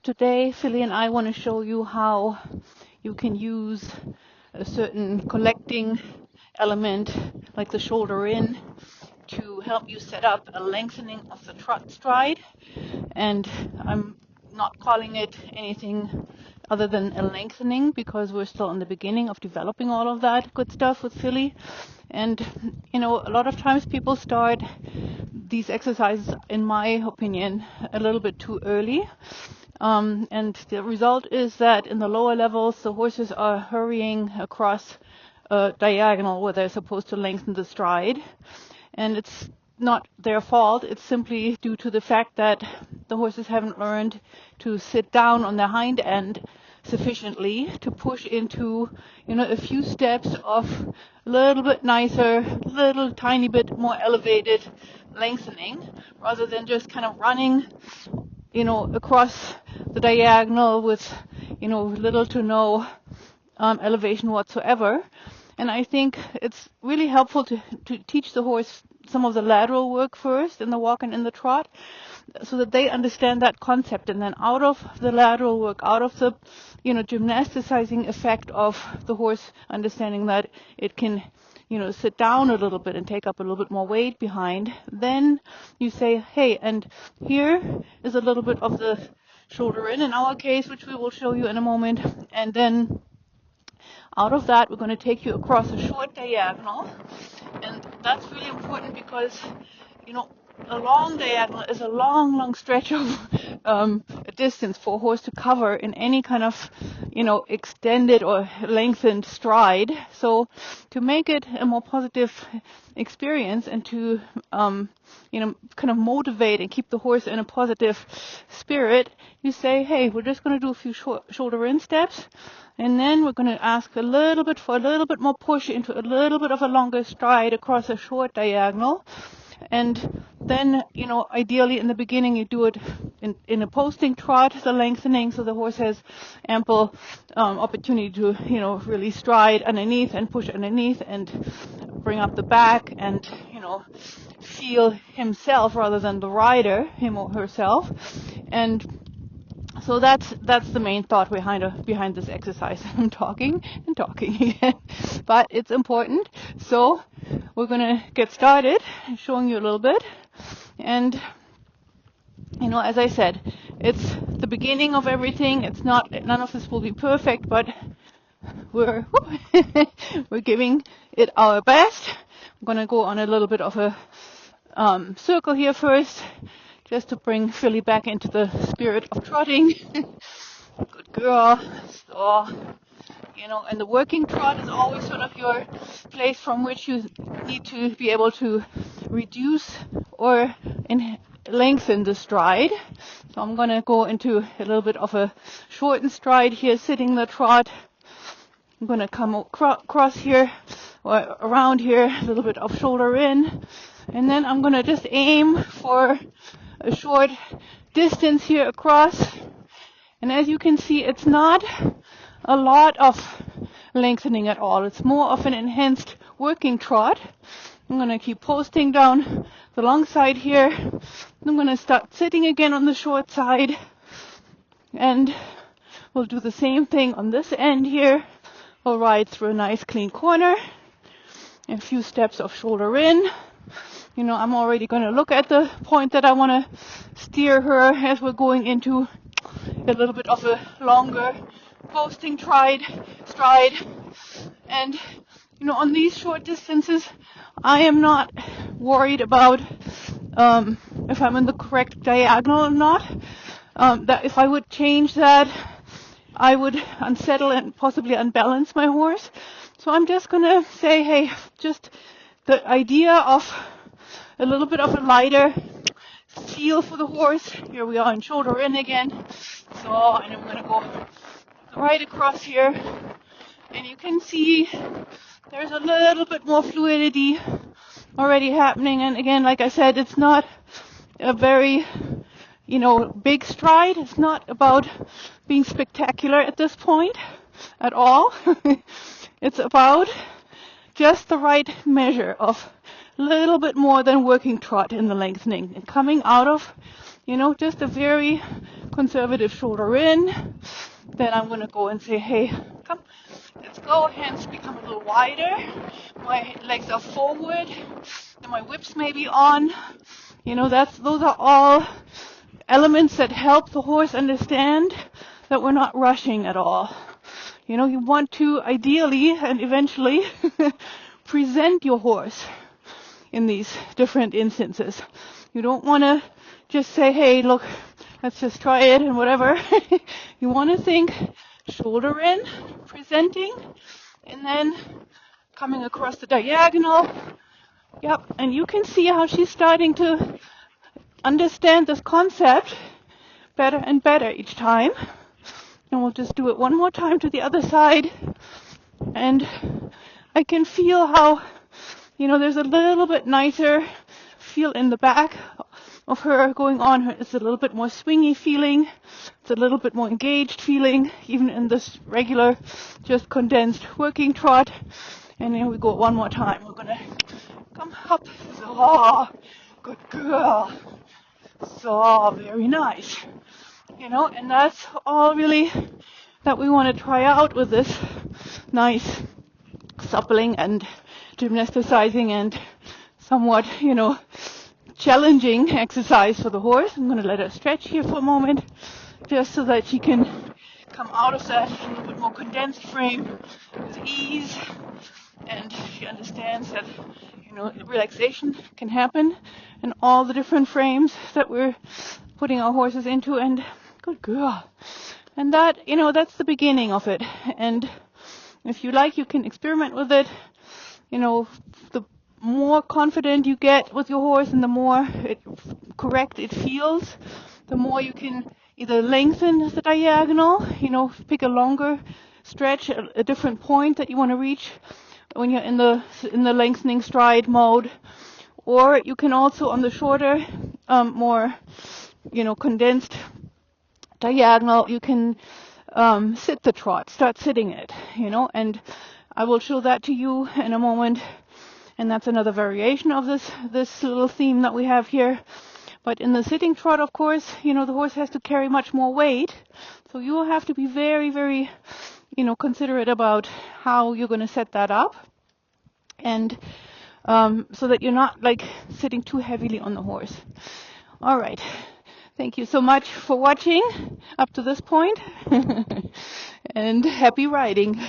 today, Philly and I want to show you how you can use a certain collecting element like the shoulder in to help you set up a lengthening of the trot stride. And I'm not calling it anything other than a lengthening because we're still in the beginning of developing all of that good stuff with Philly. And, you know, a lot of times people start these exercises, in my opinion, a little bit too early. And the result is that in the lower levels, the horses are hurrying across a diagonal where they're supposed to lengthen the stride. And it's not their fault. It's simply due to the fact that the horses haven't learned to sit down on their hind end sufficiently to push into, you know, a few steps of a little bit nicer, little tiny bit more elevated lengthening, rather than just kind of running, you know, across the diagonal with, you know, little to no elevation whatsoever. And I think it's really helpful to teach the horse some of the lateral work first in the walk and in the trot, so that they understand that concept. And then out of the lateral work, out of the, you know, gymnasticizing effect of the horse understanding that it can, you know, sit down a little bit and take up a little bit more weight behind, then you say, hey, and here is a little bit of the shoulder in our case, which we will show you in a moment. And then out of that, we're going to take you across a short diagonal. And that's really important because, you know, a long diagonal is a long stretch of a distance for a horse to cover in any kind of, you know, extended or lengthened stride. So to make it a more positive experience and to, you know, kind of motivate and keep the horse in a positive spirit, you say, hey, we're just going to do a few shoulder in steps. And then we're going to ask a little bit for a little bit more push into a little bit of a longer stride across a short diagonal. And then, you know, ideally in the beginning you do it in a posting trot, the lengthening, so the horse has ample opportunity to, you know, really stride underneath and push underneath and bring up the back and, you know, feel himself rather than the rider, him or herself. And so that's the main thought behind this exercise. I'm talking again, but it's important. So we're going to get started showing you a little bit. And, you know, as I said, it's the beginning of everything. It's not, none of this will be perfect, but we're giving it our best. I'm going to go on a little bit of a circle here first, just to bring Philly back into the spirit of trotting. Good girl. So, you know, and the working trot is always sort of your place from which you need to be able to reduce or lengthen the stride. So I'm going to go into a little bit of a shortened stride here, sitting the trot. I'm going to come across here or around here, a little bit of shoulder in. And then I'm going to just aim for a short distance here across. And as you can see, it's not a lot of lengthening at all. It's more of an enhanced working trot. I'm going to keep posting down the long side here. I'm going to start sitting again on the short side. And we'll do the same thing on this end here. We'll ride through a nice clean corner. A few steps of shoulder in. You know, I'm already going to look at the point that I want to steer her as we're going into a little bit of a longer posting stride. And, you know, on these short distances, I am not worried about if I'm in the correct diagonal or not. That if I would change that, I would unsettle and possibly unbalance my horse. So I'm just going to say, hey, just the idea of a little bit of a lighter feel for the horse. Here we are in shoulder in again. So, and I'm going to go right across here. And you can see there's a little bit more fluidity already happening. And again, like I said, it's not a very, you know, big stride. It's not about being spectacular at this point at all. It's about just the right measure of a little bit more than working trot in the lengthening. And coming out of, just a very conservative shoulder in. Then I'm going to go and say, hey, come, let's go. Hands become a little wider. My legs are forward. Then my whips may be on. Those are all elements that help the horse understand that we're not rushing at all. You want to ideally and eventually present your horse in these different instances. You don't want to just say, hey, look, let's just try it and whatever. You want to think shoulder in, presenting, and then coming across the diagonal. Yep, and you can see how she's starting to understand this concept better and better each time. And we'll just do it one more time to the other side. And I can feel how, there's a little bit nicer feel in the back of her going on. It's a little bit more swingy feeling. It's a little bit more engaged feeling, even in this regular, just condensed working trot. And then we go one more time. We're going to come up. So, good girl. So, very nice. And that's all really that we want to try out with this nice suppling and gymnasticizing and somewhat, challenging exercise for the horse. I'm going to let her stretch here for a moment, just so that she can come out of that a little bit more condensed frame with ease. And she understands that, relaxation can happen in all the different frames that we're putting our horses into. And good girl. And that, that's the beginning of it. And if you like, you can experiment with it. The more confident you get with your horse and the more correct it feels, the more you can either lengthen the diagonal, pick a longer stretch, a different point that you want to reach when you're in the lengthening stride mode. Or you can also, on the shorter, more, condensed diagonal, you can sit the trot, start sitting it, and I will show that to you in a moment. And that's another variation of this little theme that we have here. But in the sitting trot, of course, the horse has to carry much more weight. So you will have to be very, very, considerate about how you're going to set that up. And so that you're not sitting too heavily on the horse. All right. Thank you so much for watching up to this point. And happy riding.